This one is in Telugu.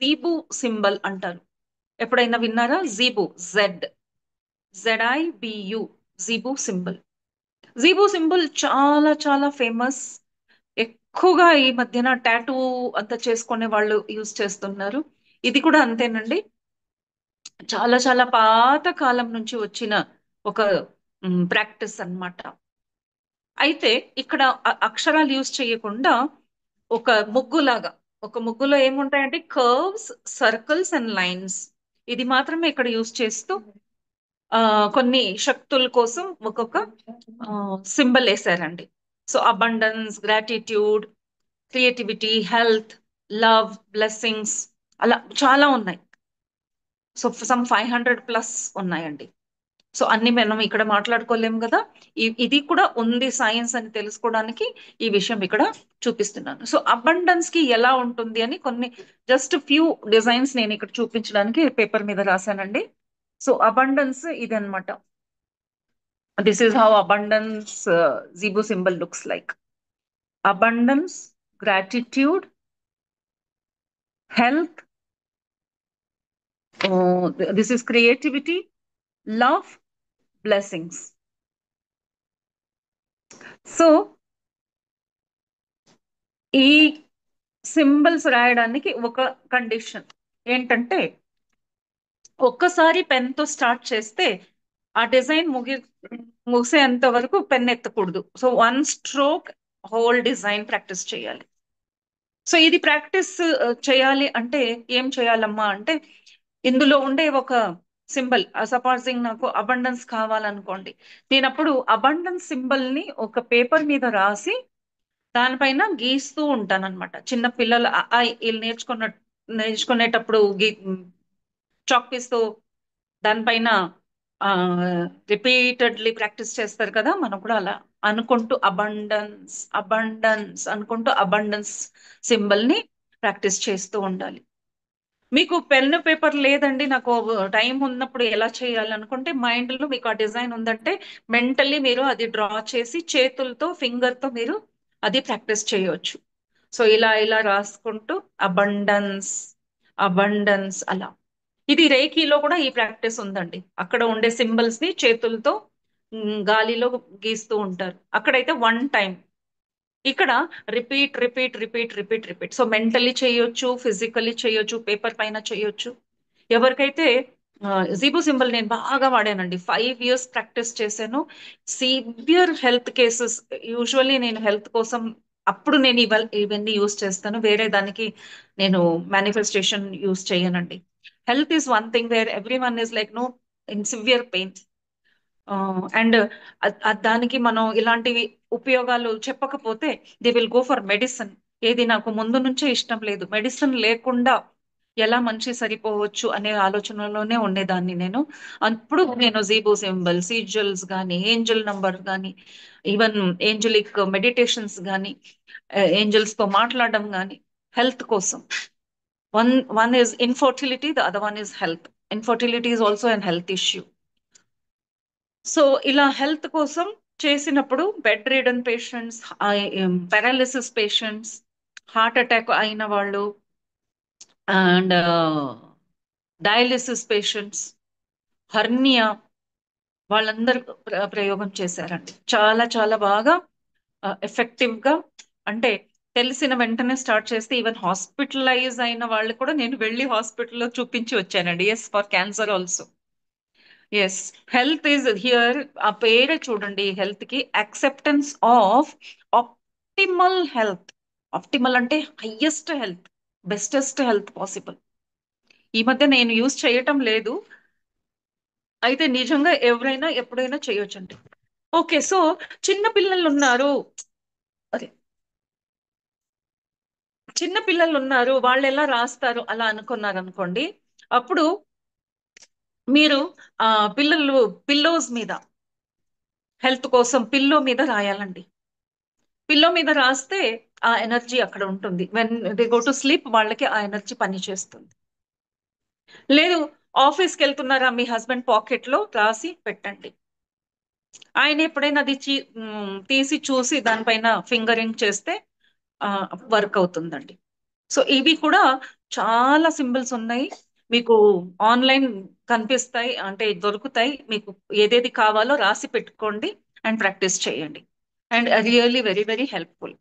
జీబు సింబల్ అంటారు. ఎప్పుడైనా విన్నారా? Jeep, ZIBU, jeep symbol. Jeep symbol చాలా చాలా ఫేమస్. ఎక్కువగా ఈ మధ్యన టాటూ అంతా చేసుకునే వాళ్ళు యూజ్ చేస్తున్నారు. ఇది కూడా అంతేనండి. చాలా చాలా పాత కాలం నుంచి వచ్చిన ఒక ప్రాక్టీస్ అన్నమాట. అయితే ఇక్కడ అక్షరాలు యూజ్ చేయకుండా ఒక ముగ్గులాగా, ఒక ముగ్గులో ఏముంటాయంటే కర్వ్స్, సర్కిల్స్ అండ్ లైన్స్. ఇది మాత్రమే ఇక్కడ యూజ్ చేస్తూ ఆ కొన్ని శక్తుల కోసం ఒక్కొక్క సింబల్ వేసారండి. So abundance, gratitude, creativity, health, love, blessings, అలా చాలా ఉన్నాయి. సో సమ్ 500+ ఉన్నాయండి. సో అన్ని మనం ఇక్కడ మాట్లాడుకోలేము కదా. ఇది కూడా ఉంది సైన్స్ అని తెలుసుకోవడానికి ఈ విషయం ఇక్కడ చూపిస్తున్నాను. సో అబండన్స్ కి ఎలా ఉంటుంది అని కొన్ని జస్ట్ ఫ్యూ డిజైన్స్ నేను ఇక్కడ చూపించడానికి పేపర్ మీద రాశానండి. సో అబండన్స్ ఇది అన్నమాట. This is how abundance jeep symbol looks like. Abundance, gratitude, health, this is creativity, love, blessings. So, ఈ సింబల్స్ రాయడానికి ఒక కండిషన్ ఏంటంటే, ఒక్కసారి పెన్ తో స్టార్ట్ చేస్తే ఆ డిజైన్ ముగిసేంత వరకు పెన్ ఎత్తకూడదు. So 1 stroke whole design practice చేయాలి. సో ఇది ప్రాక్టీస్ చేయాలి అంటే ఏం చేయాలమ్మా అంటే, ఇందులో ఉండే ఒక సింబల్, సపోజింగ్ నాకు అబండన్స్ కావాలనుకోండి, నేను అప్పుడు అబండన్స్ సింబల్ ని ఒక పేపర్ మీద రాసి దానిపైన గీస్తూ ఉంటానన్నమాట. చిన్న పిల్లలు వీళ్ళు నేర్చుకునేటప్పుడు చాక్ పీస్ తో దానిపైన రిపీటెడ్లీ ప్రాక్టీస్ చేస్తారు కదా, మనం కూడా అలా అనుకుంటూ అబండన్స్ అబండన్స్ అనుకుంటూ అబండన్స్ సింబల్ ని ప్రాక్టీస్ చేస్తూ ఉండాలి. మీకు పెన్ పేపర్ లేదండి, నాకు టైం ఉన్నప్పుడు ఎలా చేయాలి అనుకుంటే, మైండ్ లో మీకు ఆ డిజైన్ ఉందంటే మెంటల్లీ మీరు అది డ్రా చేసి చేతులతో ఫింగర్ తో మీరు అది ప్రాక్టీస్ చేయవచ్చు. సో ఇలా ఇలా రాసుకుంటూ అబండన్స్ అబండన్స్ అలా. ఇది రేఖీలో కూడా ఈ ప్రాక్టీస్ ఉందండి. అక్కడ ఉండే సింబల్స్ ని చేతులతో గాలిలో గీస్తూ ఉంటారు. అక్కడైతే 1 టైం. ఇక్కడ repeat repeat repeat repeat repeat. So mentally చేయొచ్చు, ఫిజికల్లీ చేయొచ్చు, పేపర్ పైన చేయొచ్చు. ఎవరికైతే జీబు సింబల్ నేను బాగా వాడానండి, 5 years ప్రాక్టీస్ చేశాను. సివియర్ హెల్త్ కేసెస్, యూజువల్లీ నేను హెల్త్ కోసం అప్పుడు నేను ఇవన్నీ యూస్ చేస్తాను, వేరే దానికి నేను మేనిఫెస్టేషన్ యూస్ చేయనండి. Health is one thing where everyone is like no in severe pain. And దానికి మనం ఇలాంటివి ఉపయోగాలు చెప్పకపోతే they will go for medicine. ఏది నాకు ముందు నుంచే ఇష్టం లేదు, మెడిసిన్ లేకుండా ఎలా మనిషి సరిపోవచ్చు అనే ఆలోచనలోనే ఉండేదాన్ని నేను. అప్పుడు నేను జీబో సింబల్, సీజల్స్ కానీ, ఏంజల్ నంబర్ కానీ, ఈవెన్ ఏంజలిక్ మెడిటేషన్స్ కానీ, ఏంజల్స్ తో మాట్లాడడం కానీ, హెల్త్ కోసం. One is infertility, the other one is health. Infertility is also an health issue. So ఇలా హెల్త్ కోసం చేసినప్పుడు bed ridden patients, paralysis patients, heart attack అయిన వాళ్ళు, అండ్ డయాలిసిస్ పేషెంట్స్, హర్నియా, వాళ్ళందరూ ప్రయోగం చేశారండి. చాలా చాలా బాగా ఎఫెక్టివ్ గా, అంటే తెలిసిన వెంటనే స్టార్ట్ చేస్తే ఈవెన్ హాస్పిటలైజ్ అయిన వాళ్ళు కూడా నేను వెళ్ళి హాస్పిటల్లో చూపించి వచ్చానండి. Yes, for cancer also. Yes, health is here. ఆ పేరే చూడండి, హెల్త్ కి acceptance of optimal health. Optimal అంటే highest health, bestest health possible. ఈ మధ్య నేను యూజ్ చేయటం లేదు, అయితే నిజంగా ఎవరైనా ఎప్పుడైనా చేయొచ్చండి. ఓకే, సో చిన్న పిల్లలు ఉన్నారు, అదే చిన్న పిల్లలు ఉన్నారు, వాళ్ళు ఎలా రాస్తారు అలా అనుకున్నారు అనుకోండి. అప్పుడు మీరు పిల్లలు పిల్లోస్ మీద, హెల్త్ కోసం పిల్లో మీద రాయాలండి. పిల్లో మీద రాస్తే ఆ ఎనర్జీ అక్కడ ఉంటుంది. When they go to sleep వాళ్ళకి ఆ ఎనర్జీ పని చేస్తుంది. లేదు, ఆఫీస్కి వెళ్తున్నారా, మీ హస్బెండ్ పాకెట్ లో రాసి పెట్టండి. ఆయన ఎప్పుడైనా అది తీసి చూసి దానిపైన ఫింగరింగ్ చేస్తే వర్క్ అవుతుందండి. సో ఇవి కూడా చాలా సింబల్స్ ఉన్నాయి. మీకు ఆన్లైన్ కనిపిస్తాయి, అంటే దొరుకుతాయి. మీకు ఏదేది కావాలో రాసి పెట్టుకోండి అండ్ ప్రాక్టీస్ చేయండి. And really very very helpful.